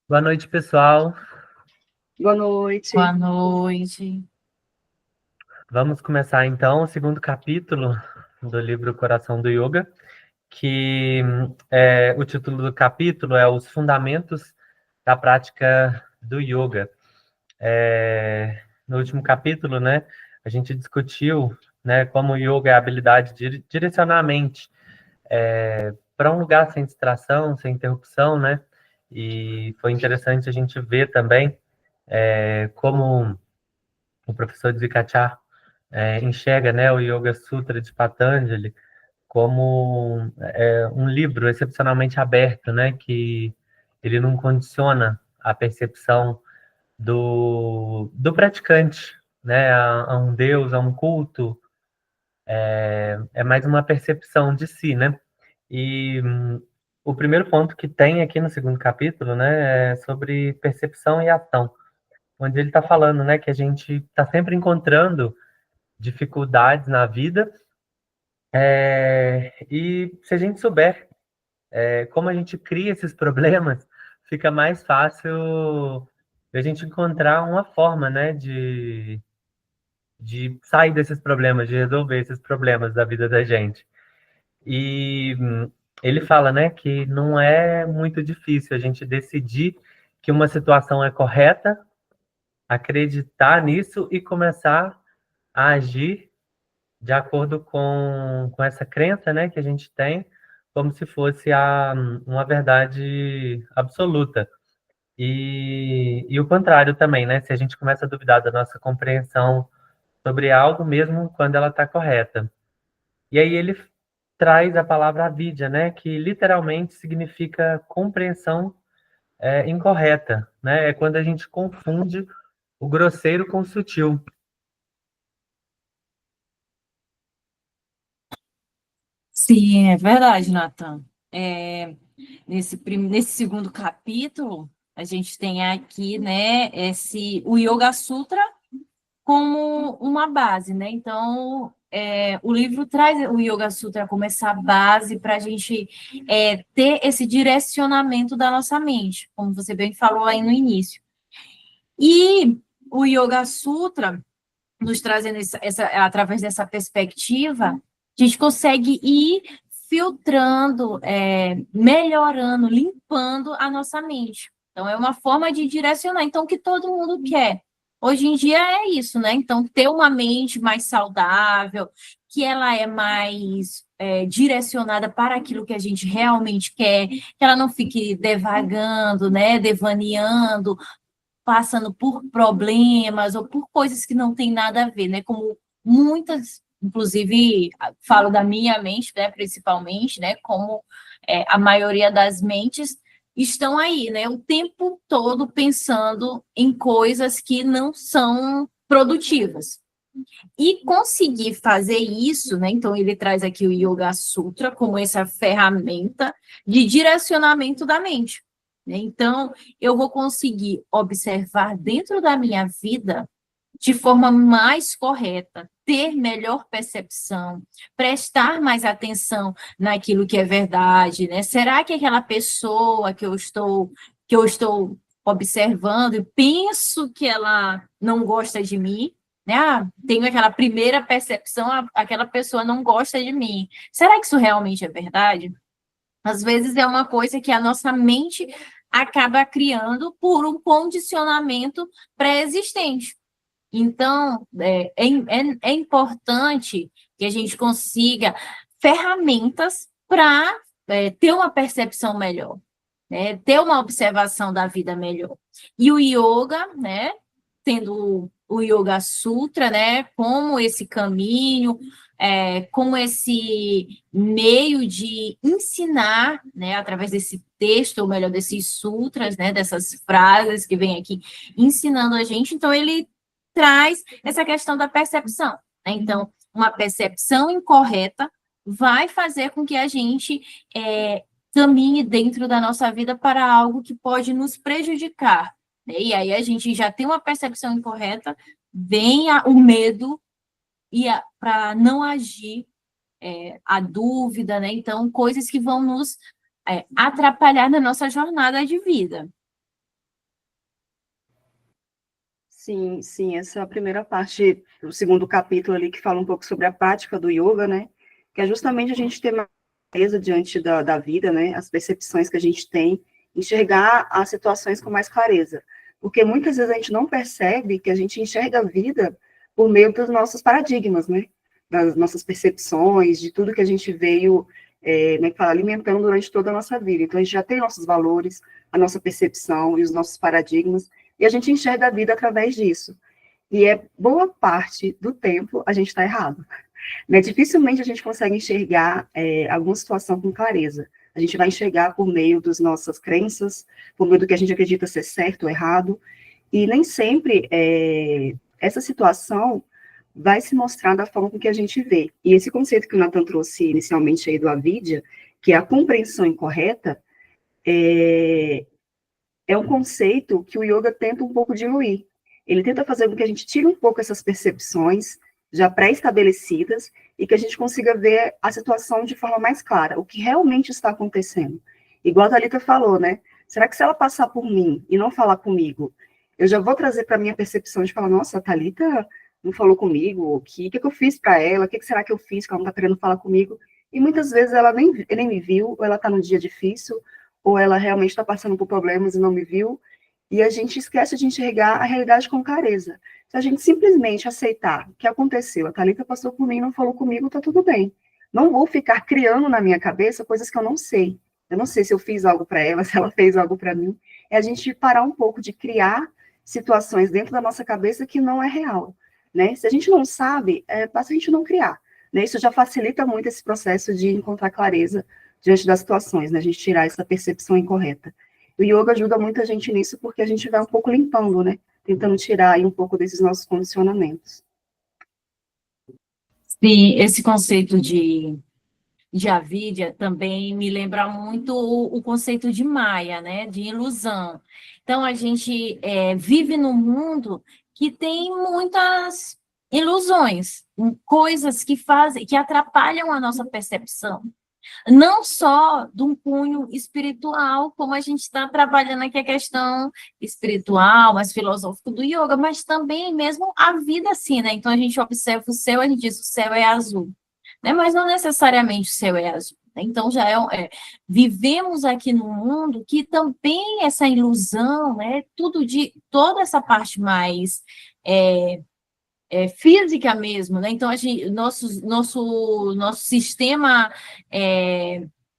Boa noite, pessoal. Boa Boa noite. noite. Vamos começar então o segundo capítulo do livro Coração do Yoga, que o título do capítulo é Os Fundamentos da Prática do Yoga. No último capítulo, né, a gente discutiu, né, como o yoga é a habilidade de direcionar a mente para um lugar sem distração, sem interrupção, né? E foi interessante a gente ver também como o professor Dzikachar enxerga, né, o Yoga Sutra de Patanjali como um livro excepcionalmente aberto, né, que ele não condiciona a percepção do praticante, né, a um deus, a um culto, é mais uma percepção de si, né? E o primeiro ponto que tem aqui no segundo capítulo, né, é sobre percepção e ação, onde ele está falando, né, que a gente está sempre encontrando dificuldades na vida, e se a gente souber como a gente cria esses problemas, fica mais fácil a gente encontrar uma forma, né, de sair desses problemas, de resolver esses problemas da vida da gente. E ele fala, né, que não é muito difícil a gente decidir que uma situação é correta, acreditar nisso e começar a agir de acordo com essa crença, né, que a gente tem, como se fosse uma verdade absoluta. E o contrário também, né? Se a gente começa a duvidar da nossa compreensão sobre algo, mesmo quando ela está correta. E aí ele traz a palavra avidya, né? Que literalmente significa compreensão incorreta, né? É quando a gente confunde o grosseiro com o sutil. Sim, é verdade, Nathan. Nesse segundo capítulo, a gente tem aqui, né, o Yoga Sutra como uma base, né? Então, o livro traz o Yoga Sutra como essa base para a gente ter esse direcionamento da nossa mente, como você bem falou aí no início. E o Yoga Sutra nos trazendo através dessa perspectiva, a gente consegue ir filtrando, melhorando, limpando a nossa mente. Então, é uma forma de direcionar. Então, o que todo mundo quer. Hoje em dia é isso, né? Então, ter uma mente mais saudável, que ela é mais direcionada para aquilo que a gente realmente quer, que ela não fique devagando, né? Devaneando, passando por problemas ou por coisas que não tem nada a ver, né? Como muitas, inclusive, falo da minha mente, né, principalmente, né, como a maioria das mentes estão aí, né, o tempo todo pensando em coisas que não são produtivas. E conseguir fazer isso, né? Então, ele traz aqui o Yoga Sutra como essa ferramenta de direcionamento da mente, né? Então, eu vou conseguir observar dentro da minha vida de forma mais correta, ter melhor percepção, prestar mais atenção naquilo que é verdade, né? Será que aquela pessoa que eu estou observando, eu penso que ela não gosta de mim, né? Tenho aquela primeira percepção, aquela pessoa não gosta de mim. Será que isso realmente é verdade? Às vezes é uma coisa que a nossa mente acaba criando por um condicionamento pré-existente. Então, é importante que a gente consiga ferramentas para ter uma percepção melhor, né? Ter uma observação da vida melhor. E o yoga, né? Tendo o Yoga Sutra, né? Como esse caminho, como esse meio de ensinar, né? Através desse texto, ou melhor, desses sutras, né? Dessas frases que vem aqui ensinando a gente. Então, ele traz essa questão da percepção, né? Então, uma percepção incorreta vai fazer com que a gente caminhe dentro da nossa vida para algo que pode nos prejudicar, né? E aí a gente já tem uma percepção incorreta, vem o medo e para não agir, a dúvida, né? Então, coisas que vão nos atrapalhar na nossa jornada de vida. Sim, sim, essa é a primeira parte do segundo capítulo ali, que fala um pouco sobre a prática do yoga, né? Que é justamente a gente ter mais clareza diante da vida, né? As percepções que a gente tem, enxergar as situações com mais clareza. Porque muitas vezes a gente não percebe que a gente enxerga a vida por meio dos nossos paradigmas, né? Das nossas percepções, de tudo que a gente veio, como é que fala, alimentando durante toda a nossa vida. Então, a gente já tem nossos valores, a nossa percepção e os nossos paradigmas, e a gente enxerga a vida através disso. E é boa parte do tempo a gente está errado. Né? Dificilmente a gente consegue enxergar alguma situação com clareza. A gente vai enxergar por meio das nossas crenças, por meio do que a gente acredita ser certo ou errado, e nem sempre essa situação vai se mostrar da forma com que a gente vê. E esse conceito que o Nathan trouxe inicialmente aí do avidya, que é a compreensão incorreta, é um conceito que o yoga tenta um pouco diluir. Ele tenta fazer com que a gente tire um pouco essas percepções já pré-estabelecidas e que a gente consiga ver a situação de forma mais clara, o que realmente está acontecendo. Igual a Thalita falou, né? Será que se ela passar por mim e não falar comigo, eu já vou trazer para a minha percepção de falar, nossa, a Thalita não falou comigo, o que eu fiz para ela, o que será que eu fiz que ela não está querendo falar comigo? E muitas vezes ela nem me viu, ou ela está num dia difícil, ou ela realmente está passando por problemas e não me viu, e a gente esquece de enxergar a realidade com clareza. Se a gente simplesmente aceitar o que aconteceu, a Thalita passou por mim, não falou comigo, tá tudo bem. Não vou ficar criando na minha cabeça coisas que eu não sei. Eu não sei se eu fiz algo para ela, se ela fez algo para mim. É a gente parar um pouco de criar situações dentro da nossa cabeça que não é real. Né? Se a gente não sabe, basta a gente não criar. Né? Isso já facilita muito esse processo de encontrar clareza diante das situações, né? A gente tirar essa percepção incorreta. O yoga ajuda muita gente nisso, porque a gente vai um pouco limpando, né? Tentando tirar aí um pouco desses nossos condicionamentos. Sim, esse conceito de avidya também me lembra muito o conceito de Maya, né? De ilusão. Então, a gente vive num mundo que tem muitas ilusões, coisas que fazem, que atrapalham a nossa percepção. Não só de um cunho espiritual, como a gente está trabalhando aqui a questão espiritual, mais filosófica do yoga, mas também mesmo a vida assim, né? Então a gente observa o céu, a gente diz o céu é azul, né? Mas não necessariamente o céu é azul. Né? Então já vivemos aqui num mundo que também essa ilusão, né? Toda essa parte mais física mesmo, né? Então, nosso sistema,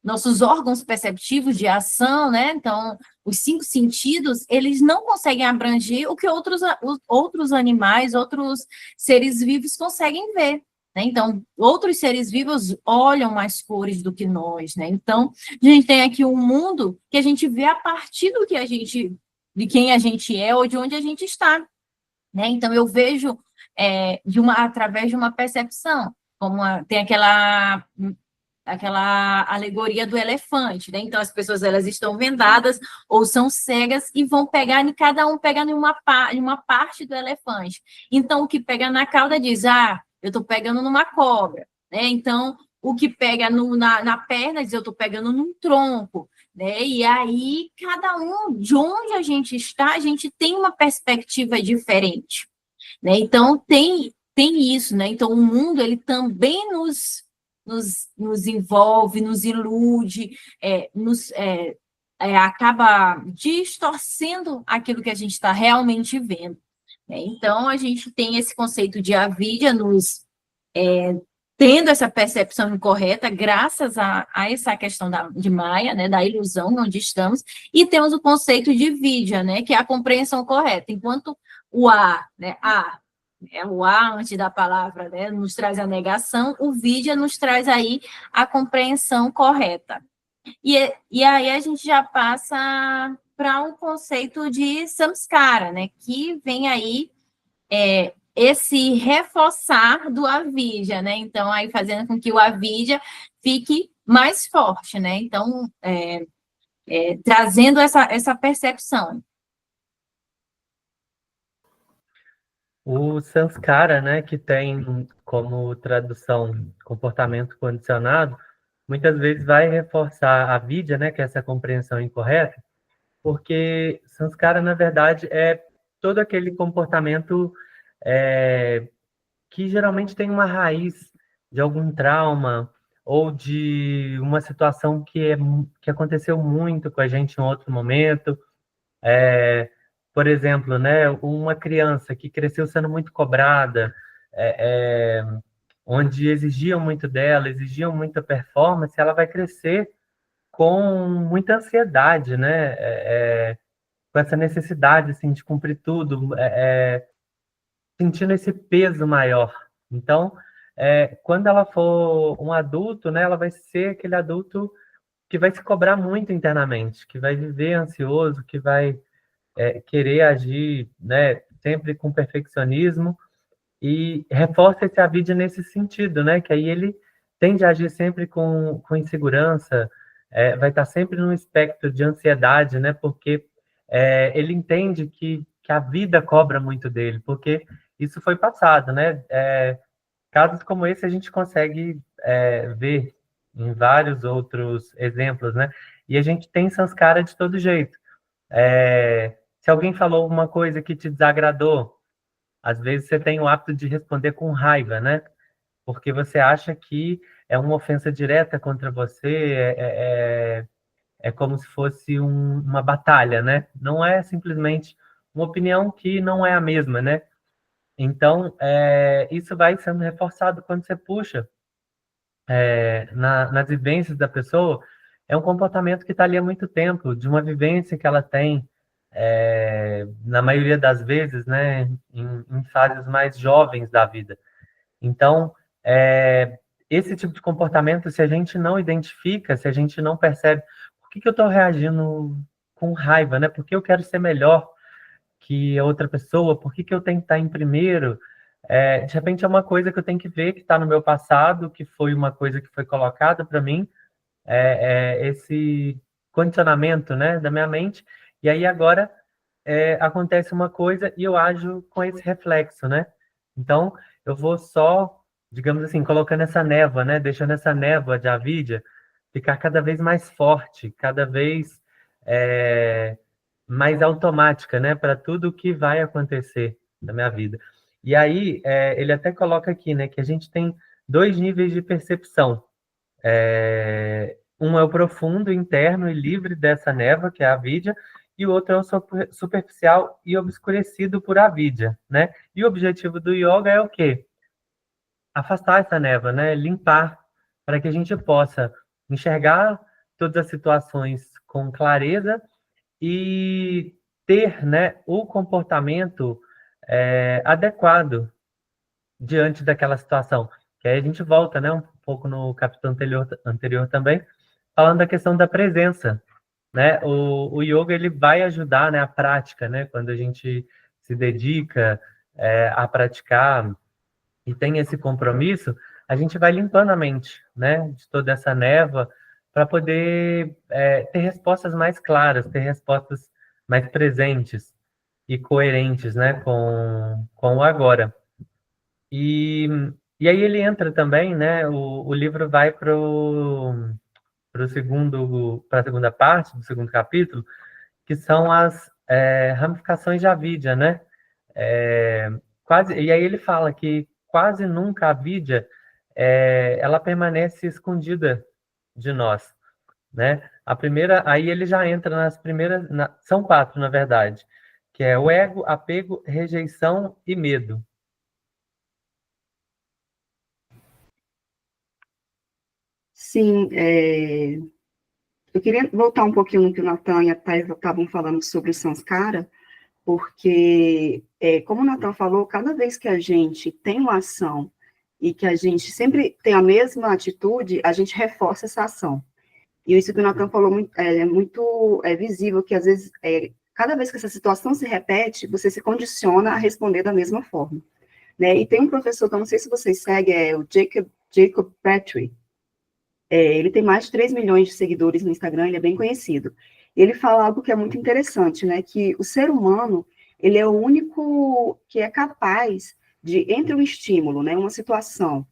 nossos órgãos perceptivos de ação, né? Então, os 5 sentidos, eles não conseguem abranger o que outros animais, outros seres vivos conseguem ver. Né? Então, outros seres vivos olham mais cores do que nós, né? Então, a gente tem aqui um mundo que a gente vê a partir de quem a gente é ou de onde a gente está. Né? Então, eu vejo através de uma percepção, tem aquela alegoria do elefante, né? Então, as pessoas elas estão vendadas ou são cegas e vão pegar, e cada um pega em uma parte do elefante. Então, o que pega na cauda diz, eu estou pegando numa cobra. Né? Então, o que pega na perna diz, eu estou pegando num tronco. Né? E aí, cada um, de onde a gente está, a gente tem uma perspectiva diferente. Né? Então, tem isso, né? Então, o mundo, ele também nos envolve, nos ilude, acaba distorcendo aquilo que a gente está realmente vendo. Né? Então, a gente tem esse conceito de avidya tendo essa percepção incorreta, graças a essa questão de Maya, né, da ilusão onde estamos, e temos o conceito de vidya, né, que é a compreensão correta. Enquanto o né, o A antes da palavra, né, nos traz a negação, o vidya nos traz aí a compreensão correta. E aí a gente já passa para um conceito de samskara, né, que vem aí esse reforçar do avidya, né? Então, aí fazendo com que o avidya fique mais forte, né? Então, trazendo essa percepção. O Sanskara, né, que tem como tradução comportamento condicionado, muitas vezes vai reforçar a vidya, né, que é essa compreensão incorreta, porque Sanskara, na verdade, é todo aquele comportamento que geralmente tem uma raiz de algum trauma ou de uma situação que aconteceu muito com a gente em outro momento. Por exemplo, né, uma criança que cresceu sendo muito cobrada, onde exigiam muito dela, exigiam muita performance, ela vai crescer com muita ansiedade, né? Com essa necessidade assim, de cumprir tudo, sentindo esse peso maior. Então, quando ela for um adulto, né, ela vai ser aquele adulto que vai se cobrar muito internamente, que vai viver ansioso, que vai querer agir, né, sempre com perfeccionismo, e reforça esse Avidia nesse sentido, né, que aí ele tende a agir sempre com insegurança, vai estar sempre num espectro de ansiedade, né, porque ele entende que a vida cobra muito dele, porque isso foi passado, né, casos como esse a gente consegue ver em vários outros exemplos, né, e a gente tem Sanskara de todo jeito. Se alguém falou alguma coisa que te desagradou, às vezes você tem o hábito de responder com raiva, né? Porque você acha que é uma ofensa direta contra você, é como se fosse uma batalha, né? Não é simplesmente uma opinião que não é a mesma, né? Então, isso vai sendo reforçado quando você puxa nas vivências da pessoa. É um comportamento que está ali há muito tempo, de uma vivência que ela tem, na maioria das vezes, né, em fases mais jovens da vida. Então, esse tipo de comportamento, se a gente não identifica, se a gente não percebe, por que eu estou reagindo com raiva, né? Por que eu quero ser melhor que a outra pessoa? Por que eu tenho que estar em primeiro? De repente é uma coisa que eu tenho que ver que está no meu passado, que foi uma coisa que foi colocada para mim, esse condicionamento, né, da minha mente, e aí agora acontece uma coisa e eu ajo com esse reflexo, né? Então, eu vou só, digamos assim, colocando essa névoa, né, deixando essa névoa de avidia ficar cada vez mais forte, cada vez mais automática, né, para tudo que vai acontecer na minha vida. E aí, ele até coloca aqui, né, que a gente tem 2 níveis de percepção. Um é o profundo, interno e livre dessa névoa, que é a avidya, e o outro é o superficial e obscurecido por avidya, né? E o objetivo do yoga é o quê? Afastar essa névoa, né? Limpar, para que a gente possa enxergar todas as situações com clareza e ter, né, o comportamento adequado diante daquela situação. Que aí a gente volta, né, um pouco no capítulo anterior também, falando da questão da presença, né? O yoga ele vai ajudar, né, a prática, né? Quando a gente se dedica a praticar e tem esse compromisso, a gente vai limpando a mente, né, de toda essa névoa para poder ter respostas mais claras, ter respostas mais presentes e coerentes, né, com o agora. E, e aí ele entra também, né? O livro vai para a segunda parte do segundo capítulo, que são as ramificações de avidya, né? E aí ele fala que quase nunca a avidya ela permanece escondida de nós, né? A primeira, aí ele já entra nas primeiras, são 4, na verdade, que é o ego, apego, rejeição e medo. Sim, eu queria voltar um pouquinho no que o Natan e a Thais estavam falando sobre o Sanskara, porque, como o Natan falou, cada vez que a gente tem uma ação e que a gente sempre tem a mesma atitude, a gente reforça essa ação. E isso que o Natan falou é muito visível, que às vezes, cada vez que essa situação se repete, você se condiciona a responder da mesma forma. Né? E tem um professor, que eu não sei se vocês seguem, o Jacob Petrie. Ele tem mais de 3 milhões de seguidores no Instagram, ele é bem conhecido. Ele fala algo que é muito interessante, né? Que o ser humano, ele é o único que é capaz de, entre um estímulo, né, uma situação,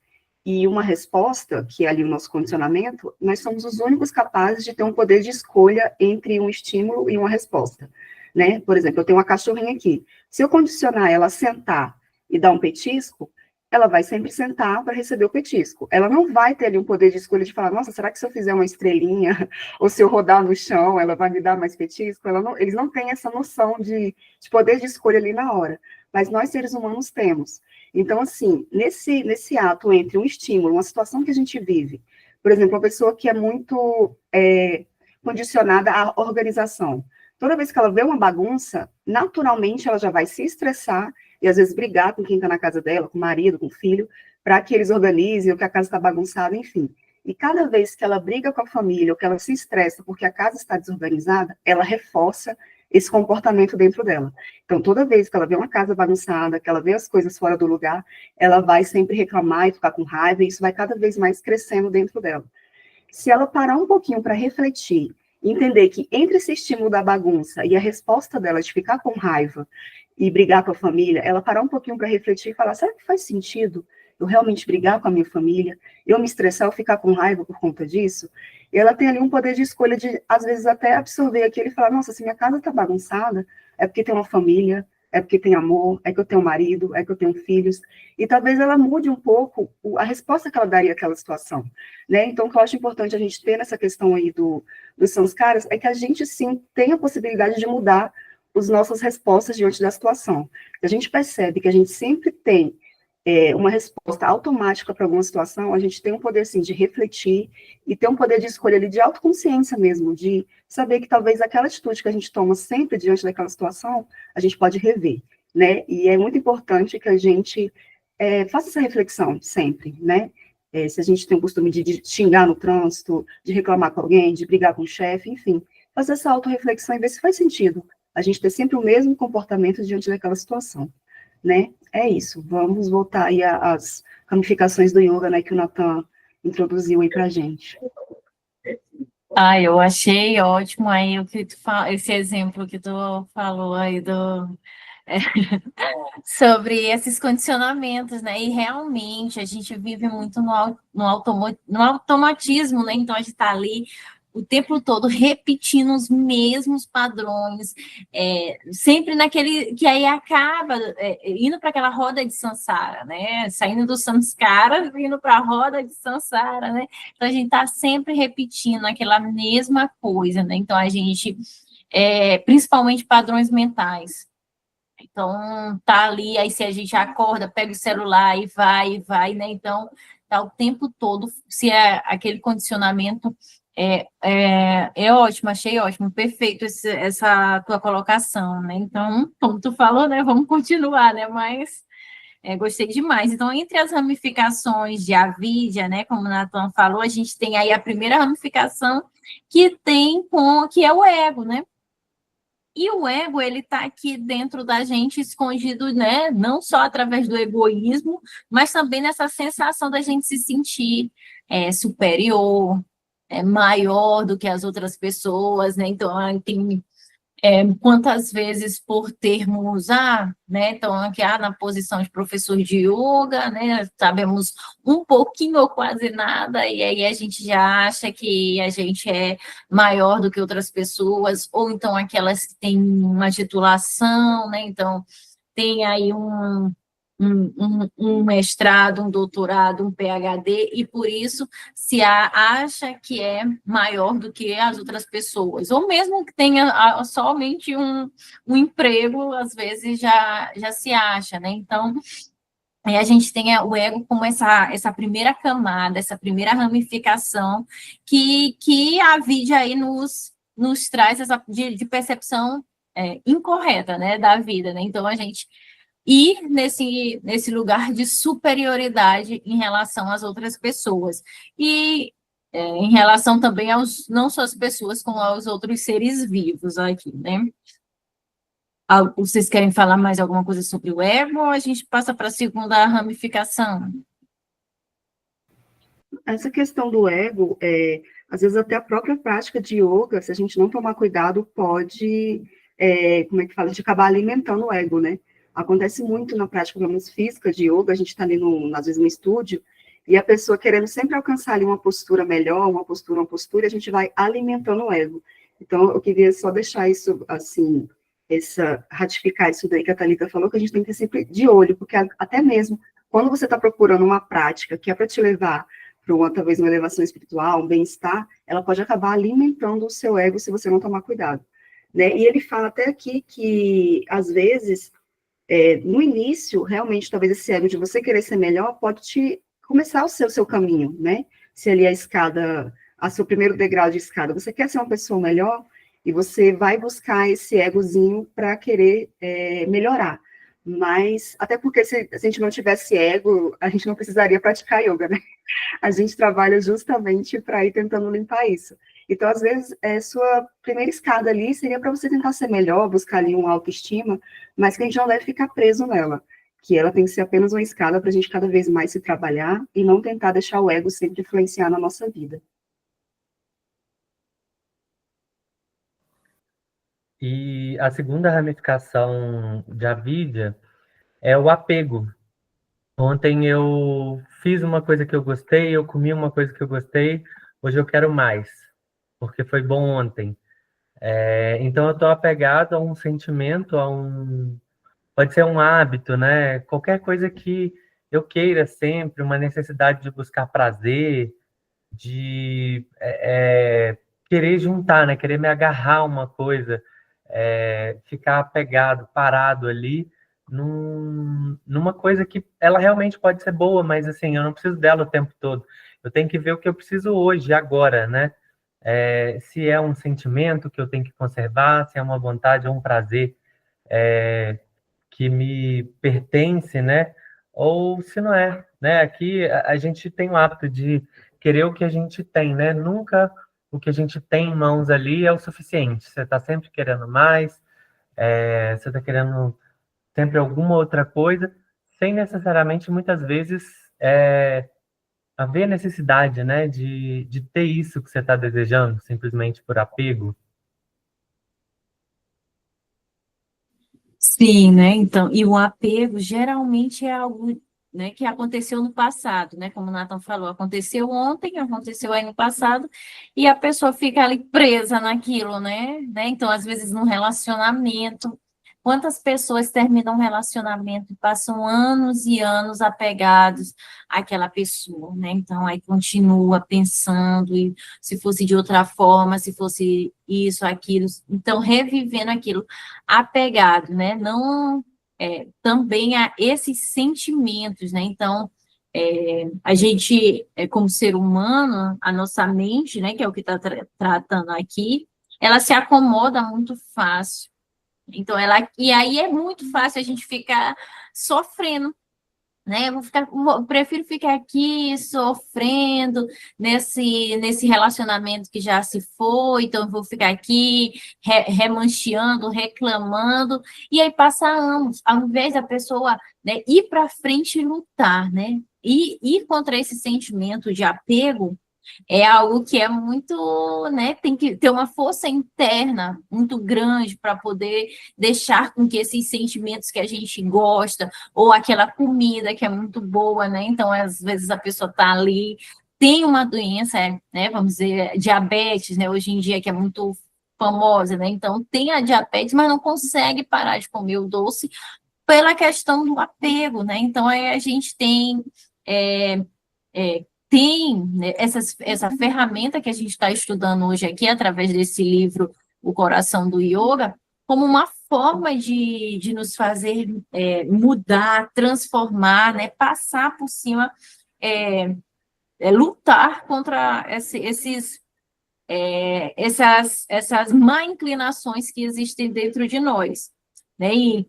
e uma resposta, que é ali o nosso condicionamento, nós somos os únicos capazes de ter um poder de escolha entre um estímulo e uma resposta. né? Por exemplo, eu tenho uma cachorrinha aqui. Se eu condicionar ela a sentar e dar um petisco, ela vai sempre sentar para receber o petisco. Ela não vai ter ali um poder de escolha de falar, nossa, será que se eu fizer uma estrelinha, ou se eu rodar no chão, ela vai me dar mais petisco? Eles não têm essa noção de poder de escolha ali na hora. Mas nós, seres humanos, temos. Então, assim, nesse ato entre um estímulo, uma situação que a gente vive, por exemplo, uma pessoa que é muito condicionada à organização. Toda vez que ela vê uma bagunça, naturalmente ela já vai se estressar e às vezes brigar com quem está na casa dela, com o marido, com o filho, para que eles organizem, ou que a casa está bagunçada, enfim. E cada vez que ela briga com a família, ou que ela se estressa porque a casa está desorganizada, ela reforça esse comportamento dentro dela. Então, toda vez que ela vê uma casa bagunçada, que ela vê as coisas fora do lugar, ela vai sempre reclamar e ficar com raiva, e isso vai cada vez mais crescendo dentro dela. Se ela parar um pouquinho para refletir, entender que entre esse estímulo da bagunça e a resposta dela de ficar com raiva e brigar com a família, ela parar um pouquinho para refletir e falar, será que faz sentido eu realmente brigar com a minha família, eu me estressar, eu ficar com raiva por conta disso? E ela tem ali um poder de escolha de, às vezes, até absorver aquilo e falar, nossa, se minha casa está bagunçada, é porque tem uma família, é porque tem amor, é que eu tenho um marido, é que eu tenho filhos, e talvez ela mude um pouco a resposta que ela daria àquela situação, né? Então, o que eu acho importante a gente ter nessa questão aí dos samskaras é que a gente, sim, tem a possibilidade de mudar as nossas respostas diante da situação. A gente percebe que a gente sempre tem uma resposta automática para alguma situação, a gente tem um poder, assim, de refletir e ter um poder de escolha ali, de autoconsciência mesmo, de saber que talvez aquela atitude que a gente toma sempre diante daquela situação, a gente pode rever, né? E é muito importante que a gente faça essa reflexão sempre, né? Se a gente tem o costume de xingar no trânsito, de reclamar com alguém, de brigar com o chefe, enfim, fazer essa autorreflexão e ver se faz sentido a gente ter sempre o mesmo comportamento diante daquela situação, né? É isso, vamos voltar aí às ramificações do yoga, né, que o Nathan introduziu aí pra gente. Ah, eu achei ótimo aí o que esse exemplo que tu falou aí é, sobre esses condicionamentos, né? E realmente a gente vive muito no automatismo, né? Então a gente está ali o tempo todo repetindo os mesmos padrões, sempre naquele que aí acaba indo para aquela roda de samsara, né? Saindo do samskara, indo para a roda de samsara, né? Então a gente está sempre repetindo aquela mesma coisa, né? Então a gente, principalmente padrões mentais. Então, tá ali, aí se a gente acorda, pega o celular e vai, né? Então, tá o tempo todo, se é aquele condicionamento, é ótimo, achei ótimo, perfeito essa tua colocação, né? Então, como tu falou, né? Vamos continuar, né? Mas gostei demais. Então, entre as ramificações de avidya, né? Como o Nathan falou, a gente tem aí a primeira ramificação que é o ego, né? E o ego, ele está aqui dentro da gente, escondido, né? Não só através do egoísmo, mas também nessa sensação da gente se sentir superior, maior do que as outras pessoas, né? Então, tem quantas vezes por termos, né? Então, aqui, na posição de professor de yoga, né? Sabemos um pouquinho ou quase nada, e aí a gente já acha que a gente é maior do que outras pessoas, ou então aquelas que têm uma titulação, né? Então, tem aí um mestrado, um doutorado, um PhD, e por isso se acha que é maior do que as outras pessoas, ou mesmo que tenha somente um emprego, às vezes já se acha, né? Então, aí a gente tem o ego como essa primeira camada, essa primeira ramificação que a Vidya aí nos traz de percepção incorreta, né, da vida, né? Então, a gente ir nesse lugar de superioridade em relação às outras pessoas. E em relação também não só às pessoas, como aos outros seres vivos aqui, né? Vocês querem falar mais alguma coisa sobre o ego ou a gente passa para a segunda ramificação? Essa questão do ego, às vezes até a própria prática de yoga, se a gente não tomar cuidado, pode, como é que fala, de acabar alimentando o ego, né? Acontece muito na prática, pelo menos física, de yoga, a gente está ali, às vezes, no estúdio, e a pessoa querendo sempre alcançar ali uma postura melhor, uma postura, e a gente vai alimentando o ego. Então, eu queria só deixar isso, assim, ratificar isso daí que a Thalita falou, que a gente tem que ter sempre de olho, porque até mesmo quando você está procurando uma prática que é para te levar para talvez uma elevação espiritual, um bem-estar, ela pode acabar alimentando o seu ego se você não tomar cuidado, né? E ele fala até aqui que, às vezes, no início, realmente, talvez esse ego de você querer ser melhor pode começar o seu caminho, né? Se ali a escada, a seu primeiro degrau de escada, você quer ser uma pessoa melhor, e você vai buscar esse egozinho para querer melhorar. Mas, até porque se a gente não tivesse ego, a gente não precisaria praticar yoga, né? A gente trabalha justamente para ir tentando limpar isso. Então, às vezes, sua primeira escada ali seria para você tentar ser melhor, buscar ali uma autoestima, mas que a gente não deve ficar preso nela, que ela tem que ser apenas uma escada para a gente cada vez mais se trabalhar e não tentar deixar o ego sempre influenciar na nossa vida. E a segunda ramificação de avidya é o apego. Ontem eu fiz uma coisa que eu gostei, eu comi uma coisa que eu gostei, hoje eu quero mais, porque foi bom ontem. Então eu estou apegado a um sentimento, pode ser um hábito, né? Qualquer coisa que eu queira sempre, uma necessidade de buscar prazer, de querer juntar, né? Querer me agarrar a uma coisa, ficar apegado, parado ali, numa coisa que ela realmente pode ser boa, mas assim, eu não preciso dela o tempo todo. Eu tenho que ver o que eu preciso hoje, agora, né? Se é um sentimento que eu tenho que conservar, se é uma vontade ou um prazer que me pertence, né? Ou se não é, né? Aqui a gente tem o hábito de querer o que a gente tem, né? Nunca o que a gente tem em mãos ali é o suficiente. Você está sempre querendo mais, você está querendo sempre alguma outra coisa, sem necessariamente, muitas vezes, haver necessidade, né? De ter isso que você está desejando, simplesmente por apego. Sim, né? Então, e o apego geralmente é algo, né, que aconteceu no passado, né? Como o Nathan falou, aconteceu ontem, aconteceu aí no passado, e a pessoa fica ali presa naquilo, né? Então, às vezes, num relacionamento, quantas pessoas terminam um relacionamento e passam anos e anos apegados àquela pessoa, né? Então, aí continua pensando, e se fosse de outra forma, se fosse isso, aquilo, então, revivendo aquilo apegado, né? Não também a esses sentimentos, né? Então, a gente, como ser humano, a nossa mente, né, que é o que está tratando aqui, ela se acomoda muito fácil. Então, e aí é muito fácil a gente ficar sofrendo, né? Eu prefiro ficar aqui sofrendo nesse relacionamento que já se foi, então eu vou ficar aqui remancheando, reclamando, e aí passa anos, ao invés da pessoa, né, ir para frente e lutar, né? E ir contra esse sentimento de apego é algo que é muito, né? Tem que ter uma força interna muito grande para poder deixar com que esses sentimentos que a gente gosta, ou aquela comida que é muito boa, né? Então, às vezes a pessoa está ali, tem uma doença, né? Vamos dizer, diabetes, né? Hoje em dia, que é muito famosa, né? Então, tem a diabetes, mas não consegue parar de comer o doce pela questão do apego, né? Então, aí a gente tem né, essa ferramenta que a gente está estudando hoje aqui, através desse livro, O Coração do Yoga, como uma forma de nos fazer mudar, transformar, né, passar por cima, lutar contra essas má inclinações que existem dentro de nós. Né? E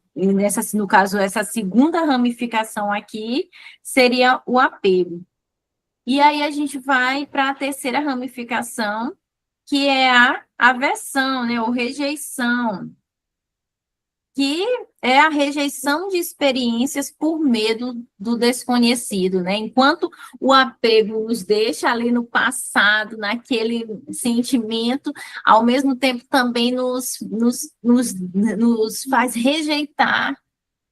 no caso, essa segunda ramificação aqui seria o apego. E aí a gente vai para a terceira ramificação, que é a aversão, né, ou rejeição, que é a rejeição de experiências por medo do desconhecido, né? Enquanto o apego nos deixa ali no passado, naquele sentimento, ao mesmo tempo também nos faz rejeitar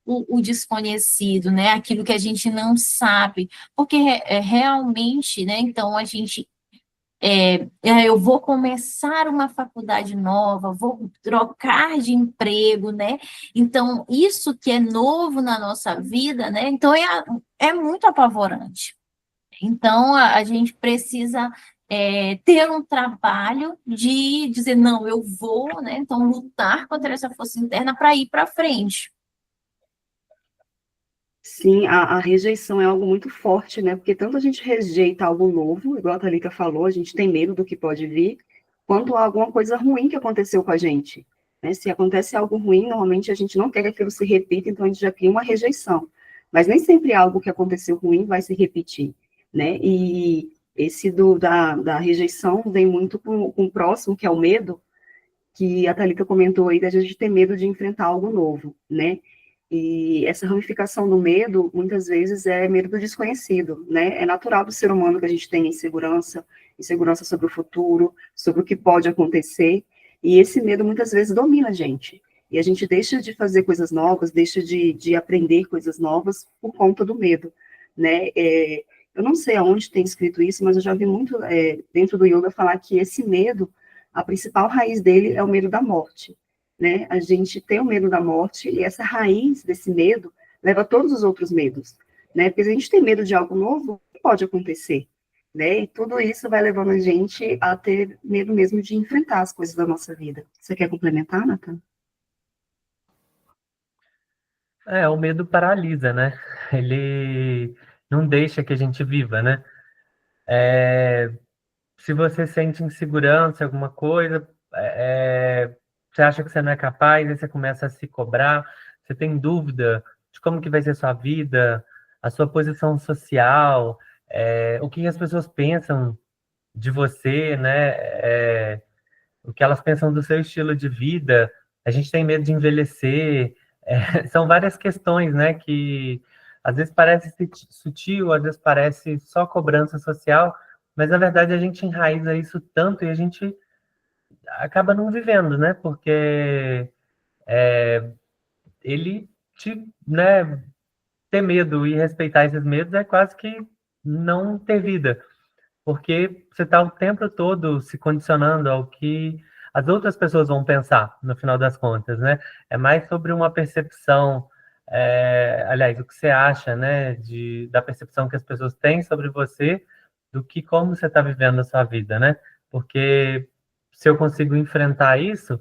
o desconhecido, né? Aquilo que a gente não sabe, porque realmente, né? Então a gente eu vou começar uma faculdade nova, vou trocar de emprego, né? Então, isso que é novo na nossa vida, né? Então, é muito apavorante. Então, a gente precisa ter um trabalho de dizer, não, eu vou, né? Então, lutar contra essa força interna para ir para frente. Sim, a rejeição é algo muito forte, né? Porque tanto a gente rejeita algo novo, igual a Thalita falou, a gente tem medo do que pode vir, quanto alguma coisa ruim que aconteceu com a gente. Né? Se acontece algo ruim, normalmente a gente não quer que aquilo se repita, então a gente já cria uma rejeição. Mas nem sempre algo que aconteceu ruim vai se repetir, né? E esse da rejeição vem muito com o próximo, que é o medo, que a Thalita comentou aí, da gente ter medo de enfrentar algo novo, né? E essa ramificação do medo, muitas vezes, é medo do desconhecido, né? É natural do ser humano que a gente tenha insegurança sobre o futuro, sobre o que pode acontecer, e esse medo, muitas vezes, domina a gente. E a gente deixa de fazer coisas novas, deixa de aprender coisas novas por conta do medo, né? Eu não sei aonde tem escrito isso, mas eu já vi muito dentro do yoga falar que esse medo, a principal raiz dele é o medo da morte, né? A gente tem o medo da morte e essa raiz desse medo leva a todos os outros medos, né? Porque se a gente tem medo de algo novo, o que pode acontecer, né? E tudo isso vai levando a gente a ter medo mesmo de enfrentar as coisas da nossa vida. Você quer complementar, Nathan? O medo paralisa, né? Ele não deixa que a gente viva, né? Se você sente insegurança em alguma coisa, você acha que você não é capaz, aí você começa a se cobrar, você tem dúvida de como que vai ser sua vida, a sua posição social, o que as pessoas pensam de você, né? O que elas pensam do seu estilo de vida. A gente tem medo de envelhecer. São várias questões, né? Que às vezes parece sutil, às vezes parece só cobrança social, mas na verdade a gente enraiza isso tanto e a gente acaba não vivendo, né? Porque ele né, ter medo e respeitar esses medos é quase que não ter vida, porque você está o tempo todo se condicionando ao que as outras pessoas vão pensar, no final das contas, né? É mais sobre uma percepção, aliás, o que você acha, né, da percepção que as pessoas têm sobre você, do que como você está vivendo a sua vida, né? Porque se eu consigo enfrentar isso,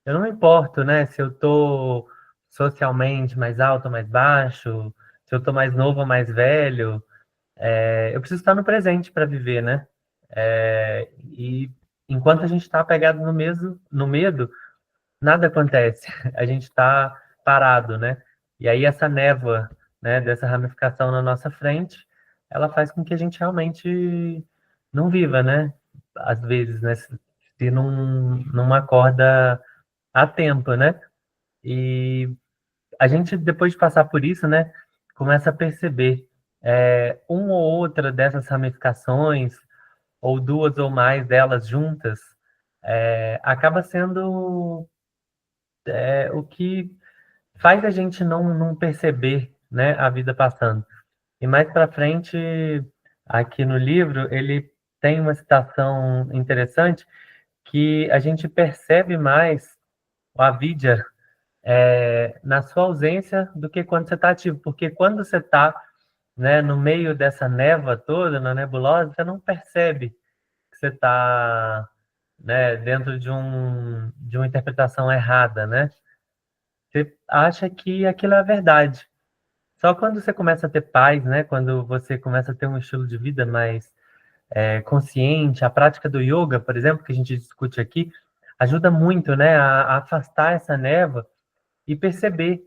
eu não me importo, né, se eu estou socialmente mais alto ou mais baixo, se eu estou mais novo ou mais velho, eu preciso estar no presente para viver, né? E enquanto a gente está apegado no medo, nada acontece. A gente está parado, né? E aí essa névoa, né, dessa ramificação na nossa frente, ela faz com que a gente realmente não viva, né? Às vezes, né? Se não acorda a tempo, né? E a gente, depois de passar por isso, né, começa a perceber uma ou outra dessas ramificações, ou duas ou mais delas juntas, acaba sendo o que faz a gente não perceber, né, a vida passando. E mais para frente, aqui no livro, ele tem uma citação interessante que a gente percebe mais o avidya na sua ausência do que quando você está ativo, porque quando você está, né, no meio dessa névoa toda, na nebulosa, você não percebe que você está, né, dentro de uma interpretação errada, né? Você acha que aquilo é a verdade. Só quando você começa a ter paz, né, quando você começa a ter um estilo de vida mais consciente, a prática do yoga, por exemplo, que a gente discute aqui, ajuda muito, né, a afastar essa névoa e perceber.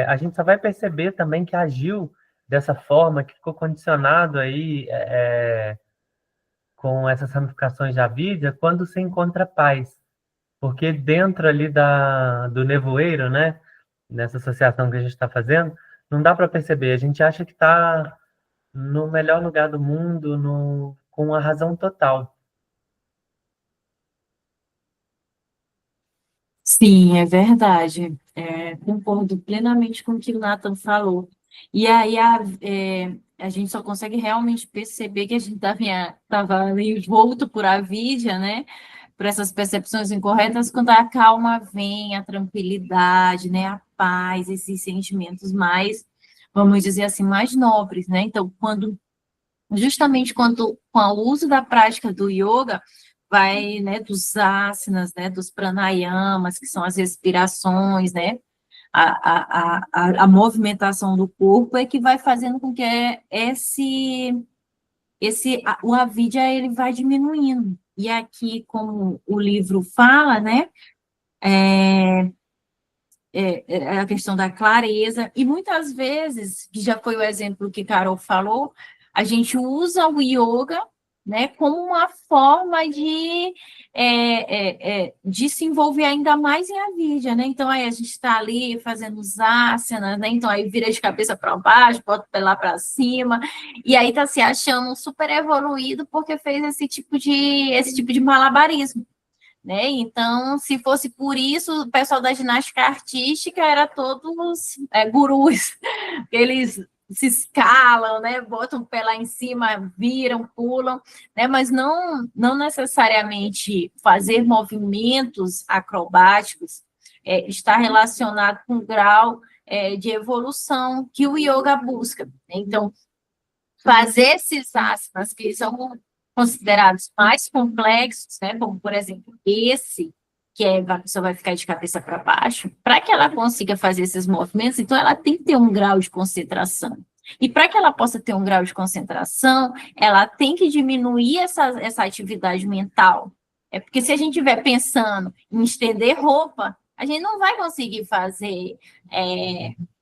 A gente só vai perceber também que agiu dessa forma, que ficou condicionado aí com essas ramificações da vida, quando se encontra paz. Porque dentro ali do nevoeiro, né, nessa associação que a gente está fazendo, não dá para perceber. A gente acha que está no melhor lugar do mundo, com a razão total. Sim, é verdade. Concordo plenamente com o que o Nathan falou. E aí, a gente só consegue realmente perceber que a gente estava meio envolto por avidia, né? Por essas percepções incorretas, quando a calma vem, a tranquilidade, né? A paz, esses sentimentos mais, vamos dizer assim, mais nobres, né? Então, justamente quando, com o uso da prática do yoga, vai, né, dos asanas, né, dos pranayamas, que são as respirações, né? A movimentação do corpo é que vai fazendo com que o avidya ele vai diminuindo. E aqui, como o livro fala, né, é a questão da clareza, e muitas vezes, que já foi o exemplo que Carol falou, a gente usa o yoga, né, como uma forma de se envolver ainda mais em avidya, né? Então, aí a gente está ali fazendo os asanas, né? Então, aí vira de cabeça para baixo, bota o pé lá para cima, e aí está se achando super evoluído porque fez esse tipo de malabarismo, né? Então, se fosse por isso, o pessoal da ginástica artística era todos gurus, eles se escalam, né? Botam o pé lá em cima, viram, pulam, né? Mas não necessariamente fazer movimentos acrobáticos está relacionado com o grau de evolução que o yoga busca. Então, fazer esses asanas que são considerados mais complexos, né, como, por exemplo, esse, que a pessoa vai ficar de cabeça para baixo, para que ela consiga fazer esses movimentos, então ela tem que ter um grau de concentração. E para que ela possa ter um grau de concentração, ela tem que diminuir essa atividade mental. É porque se a gente estiver pensando em estender roupa, a gente não vai conseguir fazer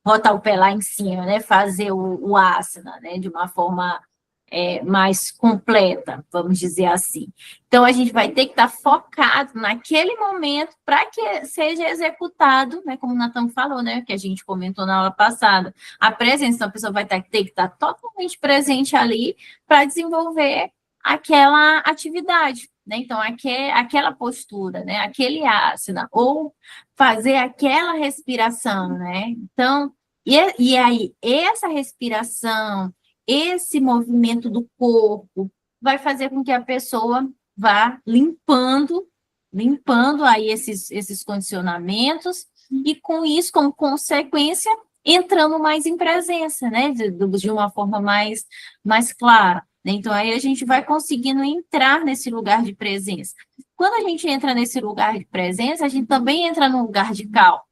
botar o pé lá em cima, né? Fazer o asana, né? De uma forma mais completa, vamos dizer assim. Então, a gente vai ter que estar focado naquele momento para que seja executado, né? Como o Natan falou, né? Que a gente comentou na aula passada. A presença, então, a pessoa vai ter que estar totalmente presente ali para desenvolver aquela atividade, né? Então, aquela postura, né? Aquele asana, ou fazer aquela respiração, né? Então, e aí, essa respiração, esse movimento do corpo, vai fazer com que a pessoa vá limpando aí esses condicionamentos, e com isso, como consequência, entrando mais em presença, né? De uma forma mais clara. Então, aí a gente vai conseguindo entrar nesse lugar de presença. Quando a gente entra nesse lugar de presença, a gente também entra num lugar de calma,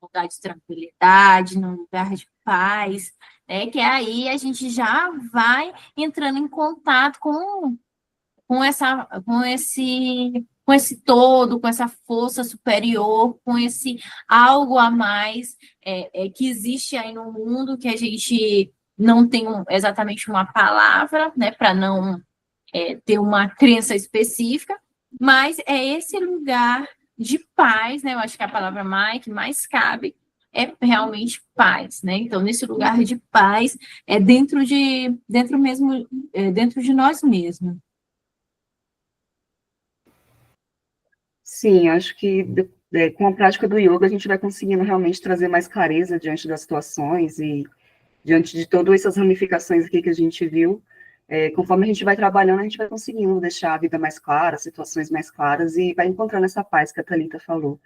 lugar de tranquilidade, num lugar de paz, né? Que aí a gente já vai entrando em contato com esse todo, com essa força superior, com esse algo a mais que existe aí no mundo, que a gente não tem exatamente uma palavra, né, para não ter uma crença específica, mas é esse lugar de paz, né? Eu acho que a palavra que mais cabe é realmente paz, né? Então, nesse lugar de paz, dentro de nós mesmos. Sim, acho que com a prática do yoga a gente vai conseguindo realmente trazer mais clareza diante das situações e diante de todas essas ramificações aqui que a gente viu. Conforme a gente vai trabalhando, a gente vai conseguindo deixar a vida mais clara, situações mais claras, e vai encontrando essa paz que a Thalita falou.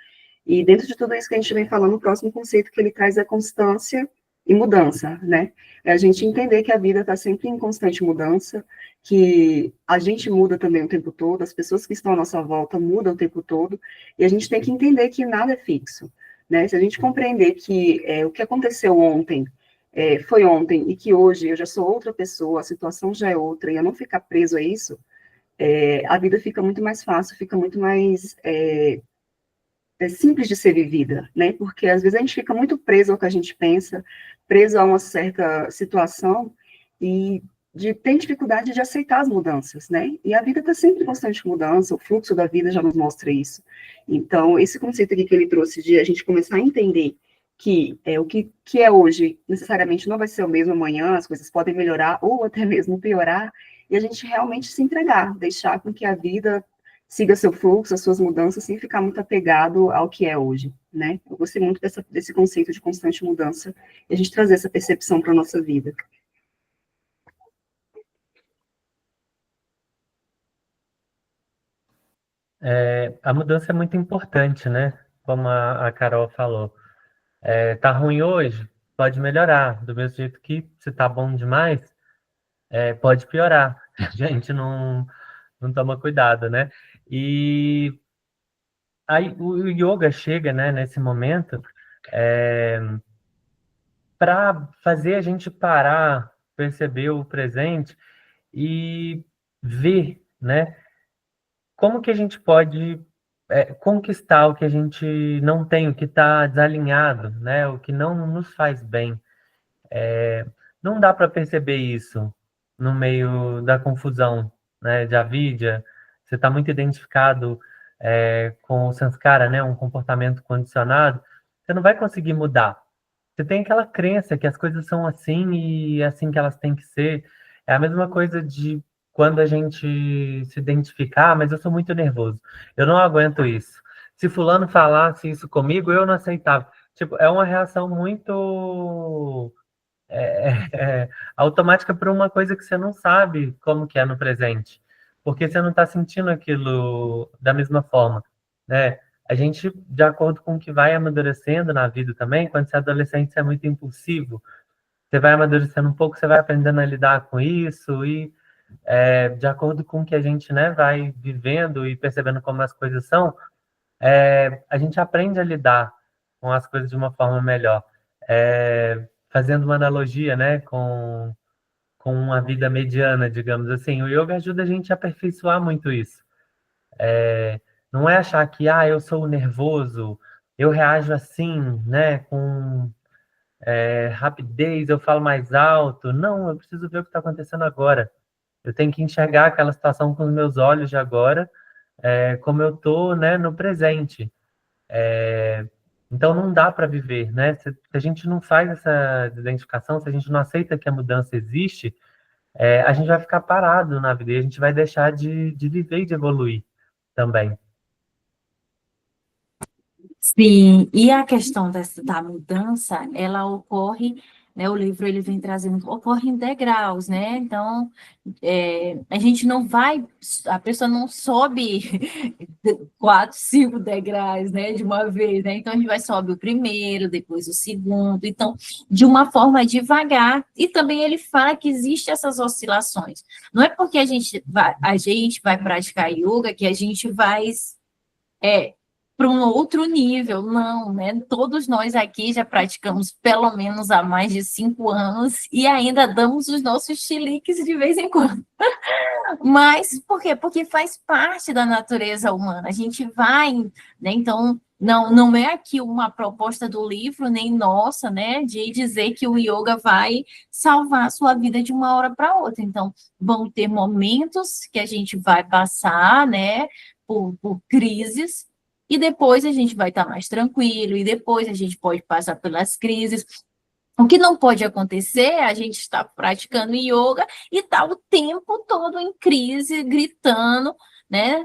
E dentro de tudo isso que a gente vem falando, o próximo conceito que ele traz é constância e mudança, né? É a gente entender que a vida está sempre em constante mudança, que a gente muda também o tempo todo, as pessoas que estão à nossa volta mudam o tempo todo, e a gente tem que entender que nada é fixo, né? Se a gente compreender que o que aconteceu ontem foi ontem, e que hoje eu já sou outra pessoa, a situação já é outra, e eu não ficar preso a isso, a vida fica muito mais fácil, fica muito mais simples de ser vivida, né? Porque às vezes a gente fica muito preso ao que a gente pensa, preso a uma certa situação, e tem dificuldade de aceitar as mudanças, né? E a vida está sempre em constante mudança, o fluxo da vida já nos mostra isso. Então, esse conceito aqui que ele trouxe de a gente começar a entender que o que é hoje necessariamente não vai ser o mesmo amanhã, as coisas podem melhorar ou até mesmo piorar, e a gente realmente se entregar, deixar com que a vida siga seu fluxo, as suas mudanças, sem ficar muito apegado ao que é hoje, né? Eu gostei muito desse conceito de constante mudança, e a gente trazer essa percepção para a nossa vida. A mudança é muito importante, né? Como a Carol falou. Tá ruim hoje, pode melhorar. Do mesmo jeito que se tá bom demais, pode piorar. A gente não toma cuidado, né? E aí o yoga chega, né, nesse momento, para fazer a gente parar, perceber o presente e ver, né, como que a gente pode conquistar o que a gente não tem, o que está desalinhado, né, o que não nos faz bem. Não dá para perceber isso no meio da confusão, né, de avidya. Você está muito identificado com o sanskara, né, um comportamento condicionado. Você não vai conseguir mudar. Você tem aquela crença que as coisas são assim e é assim que elas têm que ser. É a mesma coisa de quando a gente se identificar, mas eu sou muito nervoso. Eu não aguento isso. Se fulano falasse isso comigo, eu não aceitava. Tipo, é uma reação muito automática para uma coisa que você não sabe como que é no presente, porque você não está sentindo aquilo da mesma forma, né? A gente, de acordo com o que vai amadurecendo na vida também, quando você é adolescente, você é muito impulsivo, você vai amadurecendo um pouco, você vai aprendendo a lidar com isso e de acordo com o que a gente, né, vai vivendo e percebendo como as coisas são, a gente aprende a lidar com as coisas de uma forma melhor. Fazendo uma analogia, né, com uma vida mediana, digamos assim, o yoga ajuda a gente a aperfeiçoar muito isso. Não é achar que, eu sou nervoso, eu reajo assim, né, com rapidez, eu falo mais alto. Não, eu preciso ver o que está acontecendo agora. Eu tenho que enxergar aquela situação com os meus olhos de agora, como eu estou, né, no presente. Então não dá para viver, né? Se a gente não faz essa identificação, se a gente não aceita que a mudança existe, a gente vai ficar parado na vida e a gente vai deixar de viver e de evoluir também. Sim, e a questão da mudança, ela ocorre, né, o livro ele vem trazendo, ocorre em degraus, né? Então, a gente não vai, a pessoa não sobe 4, 5 degraus, né, de uma vez, né? Então, a gente vai sobe o primeiro, depois o segundo, então, de uma forma devagar. E também ele fala que existem essas oscilações. Não é porque a gente vai praticar yoga que a gente vai para um outro nível, não, né? Todos nós aqui já praticamos pelo menos há mais de 5 anos e ainda damos os nossos chiliques de vez em quando. Mas por quê? Porque faz parte da natureza humana. A gente vai, né? Então, não é aqui uma proposta do livro, nem nossa, né? De dizer que o yoga vai salvar a sua vida de uma hora para outra. Então, vão ter momentos que a gente vai passar, né? Por crises, e depois a gente vai estar mais tranquilo, e depois a gente pode passar pelas crises. O que não pode acontecer é a gente estar praticando yoga e estar o tempo todo em crise, gritando, né?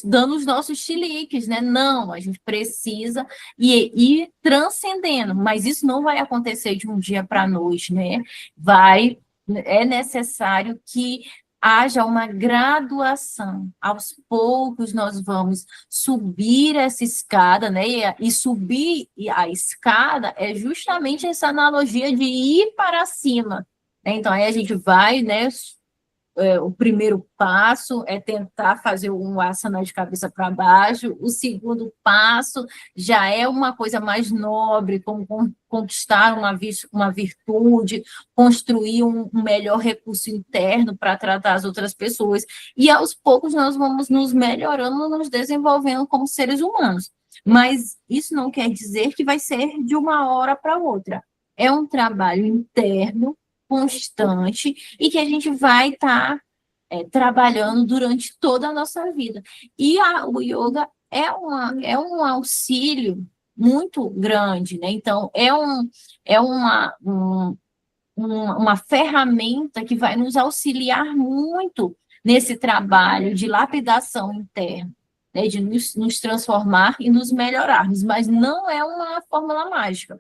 Dando os nossos chiliques, né? Não, a gente precisa ir transcendendo, mas isso não vai acontecer de um dia para a noite, né? É necessário que haja uma graduação. Aos poucos nós vamos subir essa escada, né? E subir a escada é justamente essa analogia de ir para cima, né? Então, aí a gente vai, né? O primeiro passo é tentar fazer um asana de cabeça para baixo, o segundo passo já é uma coisa mais nobre, como conquistar uma virtude, construir um melhor recurso interno para tratar as outras pessoas, e aos poucos nós vamos nos melhorando, nos desenvolvendo como seres humanos, mas isso não quer dizer que vai ser de uma hora para outra, é um trabalho interno, constante, e que a gente vai estar trabalhando durante toda a nossa vida. E o yoga é um auxílio muito grande, né? Então, uma ferramenta que vai nos auxiliar muito nesse trabalho de lapidação interna, né? De nos transformar e nos melhorarmos, mas não é uma fórmula mágica.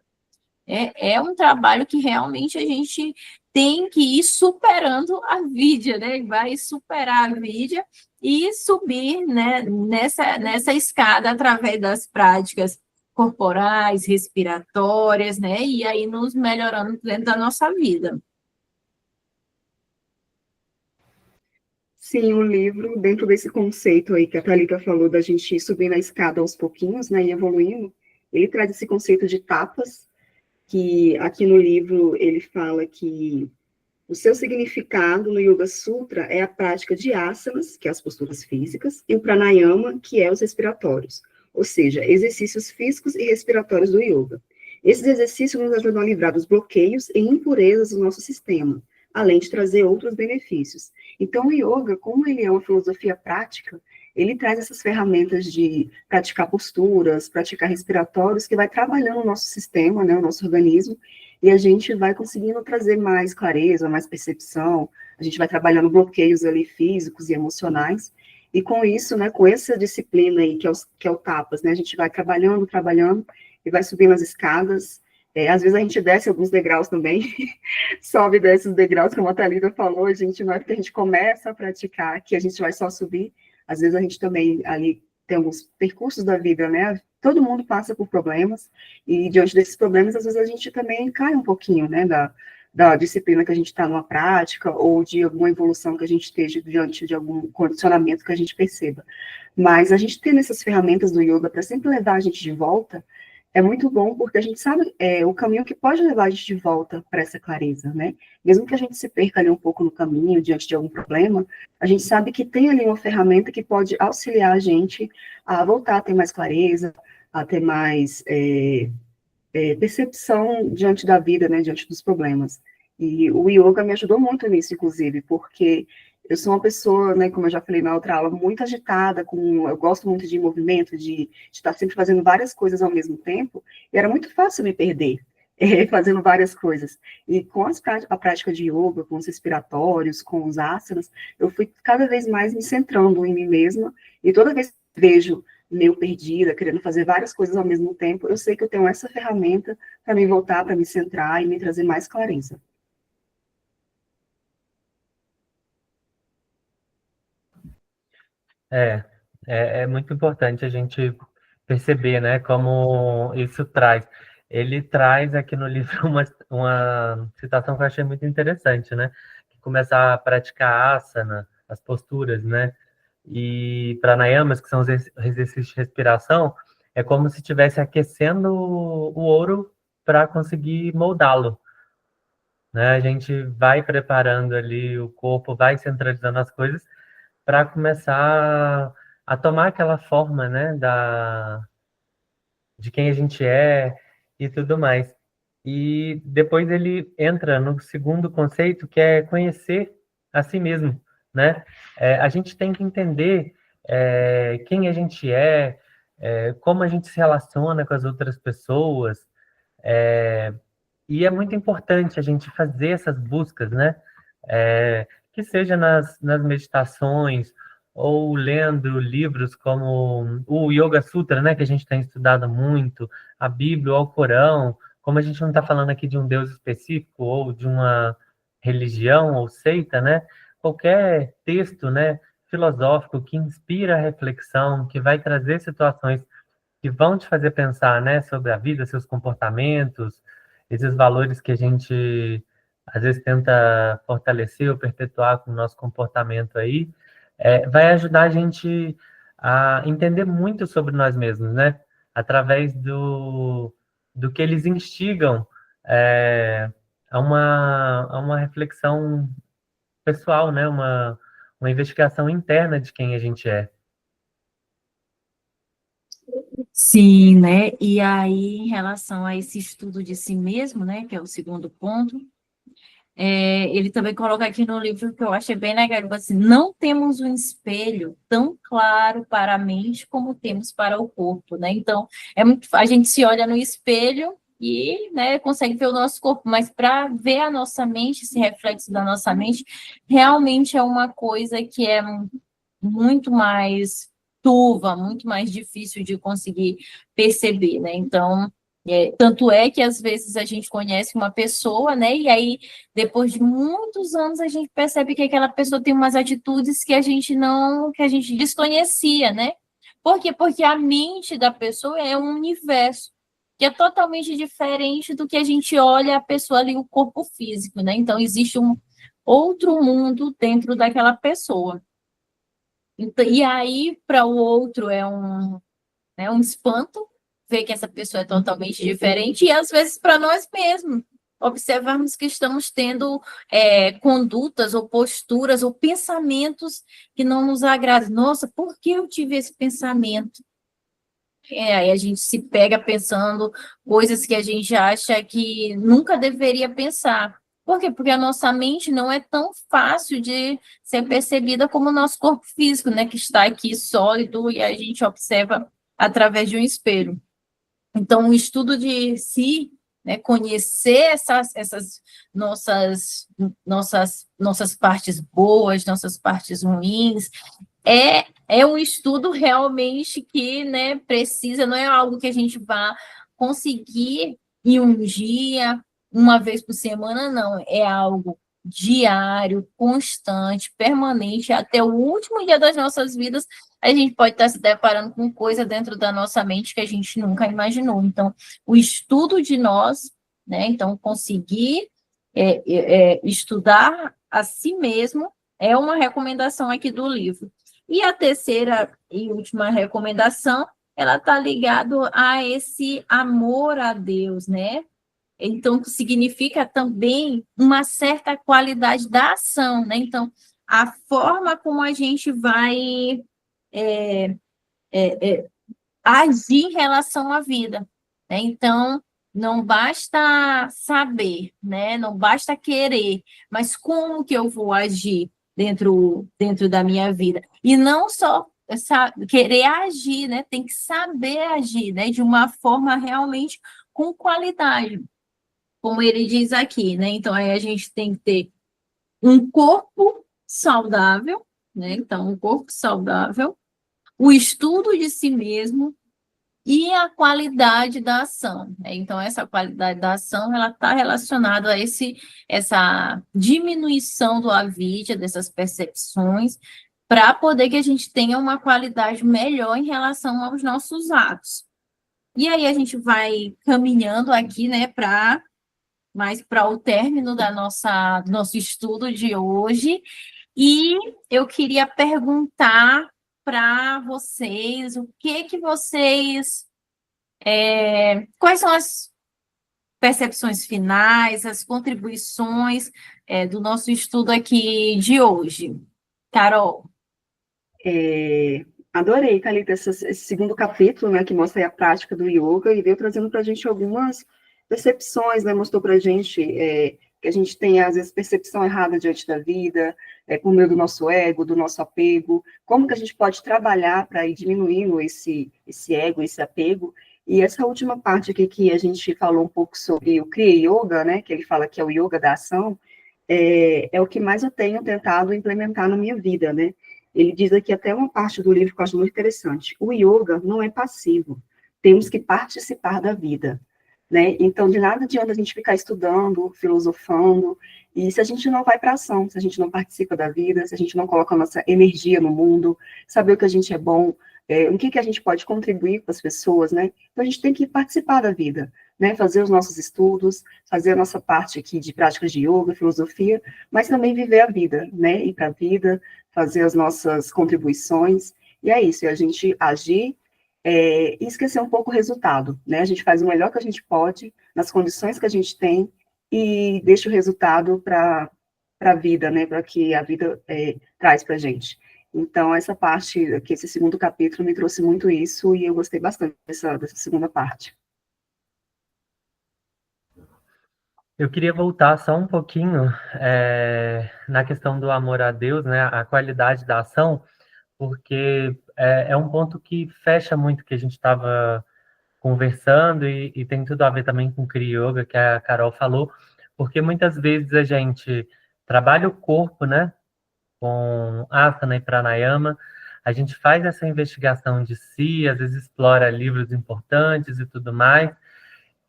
É um trabalho que realmente a gente tem que ir superando a vidya, né? Vai superar a vidya e subir, né, nessa escada através das práticas corporais, respiratórias, né, e aí nos melhorando dentro da nossa vida. Sim, o livro, dentro desse conceito aí que a Thalita falou, da gente ir subindo a escada aos pouquinhos, né, e evoluindo, ele traz esse conceito de tapas, que aqui no livro ele fala que o seu significado no Yoga Sutra é a prática de asanas, que é as posturas físicas, e o pranayama, que é os respiratórios, ou seja, exercícios físicos e respiratórios do yoga. Esses exercícios nos ajudam a livrar dos bloqueios e impurezas do nosso sistema, além de trazer outros benefícios. Então, o yoga, como ele é uma filosofia prática, ele traz essas ferramentas de praticar posturas, praticar respiratórios, que vai trabalhando o nosso sistema, né, o nosso organismo, e a gente vai conseguindo trazer mais clareza, mais percepção, a gente vai trabalhando bloqueios ali físicos e emocionais, e com isso, né, com essa disciplina aí, que é o Tapas, né, a gente vai trabalhando, e vai subindo as escadas, às vezes a gente desce alguns degraus também, sobe e desce os degraus, como a Thalita falou, a gente não é porque a gente começa a praticar que a gente vai só subir, às vezes a gente também ali tem alguns percursos da vida, né, todo mundo passa por problemas, e diante desses problemas, às vezes a gente também cai um pouquinho, né, da disciplina que a gente está numa prática, ou de alguma evolução que a gente esteja diante de algum condicionamento que a gente perceba. Mas a gente tendo essas ferramentas do yoga para sempre levar a gente de volta, é muito bom, porque a gente sabe o caminho que pode levar a gente de volta para essa clareza, né? Mesmo que a gente se perca ali um pouco no caminho, diante de algum problema, a gente sabe que tem ali uma ferramenta que pode auxiliar a gente a voltar a ter mais clareza, a ter mais percepção diante da vida, né, diante dos problemas. E o yoga me ajudou muito nisso, inclusive, porque eu sou uma pessoa, né, como eu já falei na outra aula, muito agitada, eu gosto muito de movimento, de estar sempre fazendo várias coisas ao mesmo tempo, e era muito fácil me perder, fazendo várias coisas. E com a prática de yoga, com os respiratórios, com os asanas, eu fui cada vez mais me centrando em mim mesma, e toda vez que vejo meio perdida, querendo fazer várias coisas ao mesmo tempo, eu sei que eu tenho essa ferramenta para me voltar, para me centrar e me trazer mais clareza. É, é muito importante a gente perceber, né, como isso traz. Ele traz aqui no livro uma citação que eu achei muito interessante, né? Que começar a praticar asana, as posturas, né? E pranayamas, que são os exercícios de respiração, é como se estivesse aquecendo o ouro para conseguir moldá-lo, né? A gente vai preparando ali o corpo, vai centralizando as coisas para começar a tomar aquela forma, né, de quem a gente é e tudo mais. E depois ele entra no segundo conceito, que é conhecer a si mesmo, né? A gente tem que entender quem a gente como a gente se relaciona com as outras pessoas, e é muito importante a gente fazer essas buscas, né? Que seja nas meditações ou lendo livros como o Yoga Sutra, né? Que a gente tem estudado muito, a Bíblia, o Alcorão. Como a gente não está falando aqui de um Deus específico ou de uma religião ou seita, né? Qualquer texto, né? Filosófico que inspira a reflexão, que vai trazer situações que vão te fazer pensar, né, sobre a vida, seus comportamentos, esses valores que a gente às vezes tenta fortalecer ou perpetuar com o nosso comportamento aí, vai ajudar a gente a entender muito sobre nós mesmos, né? Através do que eles instigam a uma reflexão pessoal, né? Uma investigação interna de quem a gente é. Sim, né? E aí, em relação a esse estudo de si mesmo, né, que é o segundo ponto, ele também coloca aqui no livro que eu achei bem legal, tipo assim, não temos um espelho tão claro para a mente como temos para o corpo, né? Então, a gente se olha no espelho e, né, consegue ver o nosso corpo, mas para ver a nossa mente, esse reflexo da nossa mente, realmente é uma coisa que é muito mais turva, muito mais difícil de conseguir perceber, né? Então, Tanto é que, às vezes, a gente conhece uma pessoa, né? E aí, depois de muitos anos, a gente percebe que aquela pessoa tem umas atitudes que a gente não, que a gente desconhecia, né? Por quê? Porque a mente da pessoa é um universo que é totalmente diferente do que a gente olha a pessoa ali, o corpo físico, né? Então, existe um outro mundo dentro daquela pessoa. Então, e aí, para o outro, é um espanto ver que essa pessoa é totalmente diferente, e às vezes para nós mesmos, observarmos que estamos tendo condutas ou posturas ou pensamentos que não nos agradam. Nossa, por que eu tive esse pensamento? Aí a gente se pega pensando coisas que a gente acha que nunca deveria pensar. Por quê? Porque a nossa mente não é tão fácil de ser percebida como o nosso corpo físico, né? Que está aqui sólido e a gente observa através de um espelho. Então, o estudo de si, né, conhecer essas nossas partes boas, nossas partes ruins, é um estudo realmente que, né, precisa, não é algo que a gente vá conseguir em um dia, uma vez por semana, não. É algo diário, constante, permanente, até o último dia das nossas vidas, a gente pode estar se deparando com coisa dentro da nossa mente que a gente nunca imaginou. Então, o estudo de nós, né, então, conseguir estudar a si mesmo é uma recomendação aqui do livro. E a terceira e última recomendação, ela está ligada a esse amor a Deus, né? Então, que significa também uma certa qualidade da ação, né? Então, a forma como a gente vai agir em relação à vida, né? Então, não basta saber, né? Não basta querer, mas como que eu vou agir dentro da minha vida? E não só querer agir, né? Tem que saber agir, né? De uma forma realmente com qualidade, como ele diz aqui, né? Então, aí a gente tem que ter um corpo saudável, né? Então, um corpo saudável, o estudo de si mesmo e a qualidade da ação, né? Então, essa qualidade da ação, ela está relacionada a essa diminuição do avidia, dessas percepções, para poder que a gente tenha uma qualidade melhor em relação aos nossos atos. E aí a gente vai caminhando aqui, né, para o término do nosso estudo de hoje. E eu queria perguntar para vocês o que vocês. Quais são as percepções finais, as contribuições do nosso estudo aqui de hoje? Carol. Adorei, Thalita, esse segundo capítulo, né, que mostra aí a prática do yoga e veio trazendo para a gente algumas percepções, né, mostrou para a gente que a gente tem, às vezes, percepção errada diante da vida, por meio do nosso ego, do nosso apego, como que a gente pode trabalhar para ir diminuindo esse ego, esse apego. E essa última parte aqui que a gente falou um pouco sobre o Kriya Yoga, né, que ele fala que é o yoga da ação, é o que mais eu tenho tentado implementar na minha vida, né. Ele diz aqui até uma parte do livro que eu acho muito interessante. O yoga não é passivo, temos que participar da vida, né? Então, de nada adianta a gente ficar estudando, filosofando, e se a gente não vai para ação, se a gente não participa da vida, se a gente não coloca a nossa energia no mundo, saber o que a gente é bom, o que a gente pode contribuir para as pessoas, né? Então, a gente tem que participar da vida, né? Fazer os nossos estudos, fazer a nossa parte aqui de práticas de yoga, filosofia, mas também viver a vida, né? Ir para a vida, fazer as nossas contribuições, e é isso, é a gente agir e esquecer um pouco o resultado, né? A gente faz o melhor que a gente pode, nas condições que a gente tem, e deixa o resultado para a vida, né? Para que a vida traz para a gente. Então, essa parte, aqui, esse segundo capítulo, me trouxe muito isso, e eu gostei bastante dessa segunda parte. Eu queria voltar só um pouquinho na questão do amor a Deus, né? A qualidade da ação, porque é um ponto que fecha muito o que a gente estava conversando e tem tudo a ver também com o Kriya Yoga, que a Carol falou, porque muitas vezes a gente trabalha o corpo, né? Com asana e pranayama, a gente faz essa investigação de si, às vezes explora livros importantes e tudo mais,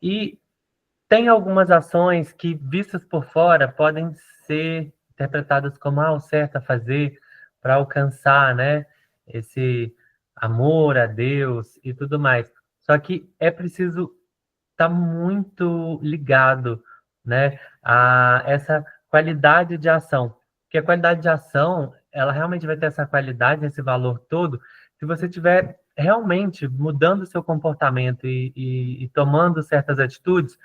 E tem algumas ações que, vistas por fora, podem ser interpretadas como o certo a fazer para alcançar, né, esse amor a Deus e tudo mais. Só que é preciso estar muito ligado, né, a essa qualidade de ação. Porque a qualidade de ação, ela realmente vai ter essa qualidade, esse valor todo, se você estiver realmente mudando o seu comportamento e tomando certas atitudes,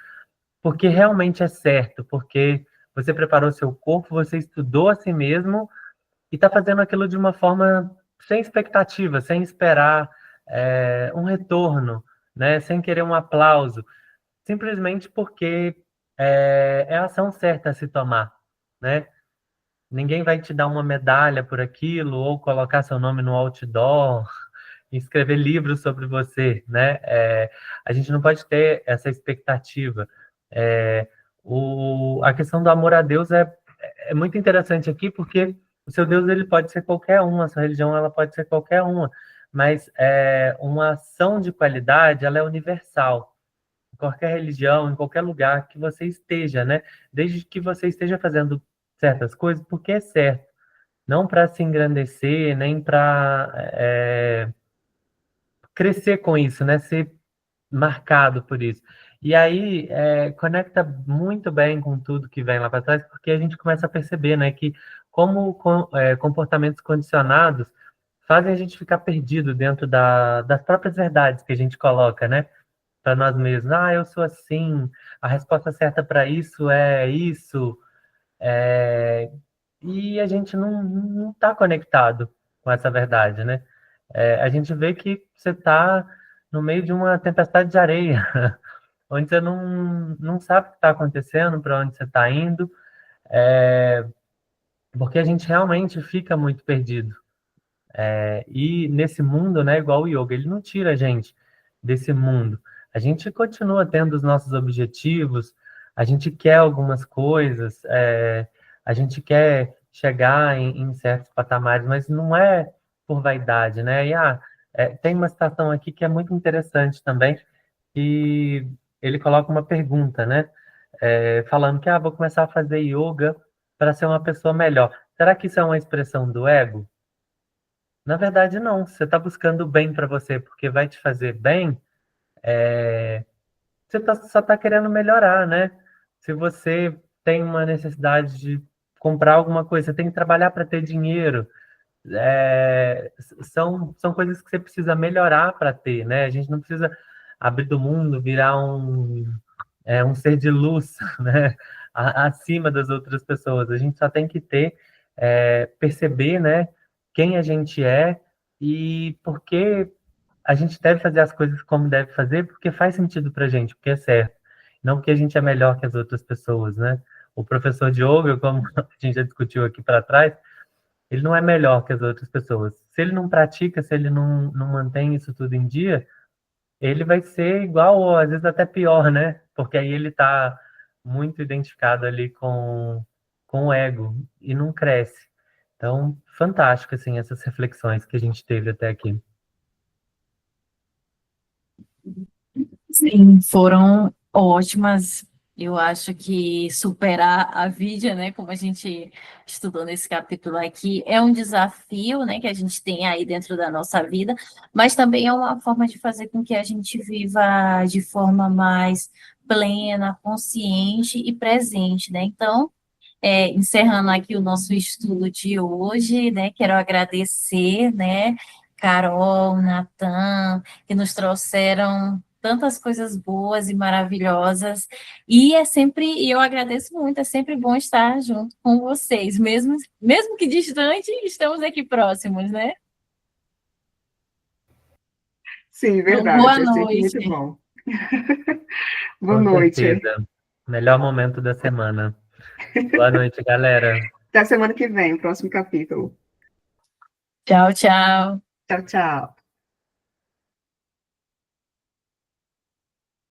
porque realmente é certo, porque você preparou seu corpo, você estudou a si mesmo e está fazendo aquilo de uma forma sem expectativa, sem esperar um retorno, né? Sem querer um aplauso, simplesmente porque é a ação certa a se tomar, né? Ninguém vai te dar uma medalha por aquilo ou colocar seu nome no outdoor, escrever livros sobre você, né? A gente não pode ter essa expectativa. É, a questão do amor a Deus é muito interessante aqui, porque o seu Deus ele pode ser qualquer um, a sua religião ela pode ser qualquer uma, mas uma ação de qualidade ela é universal. Em qualquer religião, em qualquer lugar que você esteja, né? Desde que você esteja fazendo certas coisas, porque é certo. Não para se engrandecer, nem para crescer com isso, né? Ser marcado por isso. E aí conecta muito bem com tudo que vem lá para trás, porque a gente começa a perceber, né, que como comportamentos condicionados fazem a gente ficar perdido dentro das próprias verdades que a gente coloca, né, para nós mesmos. Eu sou assim, a resposta certa para isso é isso, e a gente não está conectado com essa verdade, né? A gente vê que você está no meio de uma tempestade de areia, onde você não sabe o que está acontecendo, para onde você está indo, porque a gente realmente fica muito perdido. E nesse mundo, né, igual o yoga, ele não tira a gente desse mundo. A gente continua tendo os nossos objetivos, a gente quer algumas coisas, a gente quer chegar em certos patamares, mas não é por vaidade, né? Tem uma citação aqui que é muito interessante também, que ele coloca uma pergunta, né? Falando que vou começar a fazer yoga para ser uma pessoa melhor. Será que isso é uma expressão do ego? Na verdade, não. Você está buscando o bem para você porque vai te fazer bem, você só está querendo melhorar, né? Se você tem uma necessidade de comprar alguma coisa, você tem que trabalhar para ter dinheiro. São coisas que você precisa melhorar para ter, né? A gente não precisa abrir do mundo, virar um ser de luz, né? Acima das outras pessoas. A gente só tem que perceber, né? Quem a gente é e por que a gente deve fazer as coisas como deve fazer, porque faz sentido pra gente, porque é certo. Não porque a gente é melhor que as outras pessoas, né? O professor de yoga, como a gente já discutiu aqui para trás, ele não é melhor que as outras pessoas. Se ele não pratica, se ele não mantém isso tudo em dia, ele vai ser igual, ou às vezes até pior, né? Porque aí ele está muito identificado ali com o ego e não cresce. Então, fantástico, assim, essas reflexões que a gente teve até aqui. Sim, foram ótimas. Eu acho que superar a vida, né, como a gente estudou nesse capítulo aqui, é um desafio, né, que a gente tem aí dentro da nossa vida, mas também é uma forma de fazer com que a gente viva de forma mais plena, consciente e presente, né? Então, encerrando aqui o nosso estudo de hoje, né, quero agradecer, né, Carol, Natan, que nos trouxeram tantas coisas boas e maravilhosas, e eu agradeço muito, é sempre bom estar junto com vocês, mesmo que distante, estamos aqui próximos, né? Sim, Então, boa verdade, é sempre muito noite. bom. Boa Com noite. certeza. Melhor momento da semana. Boa noite, galera. Até a semana que vem, próximo capítulo. Tchau, tchau. Tchau, tchau.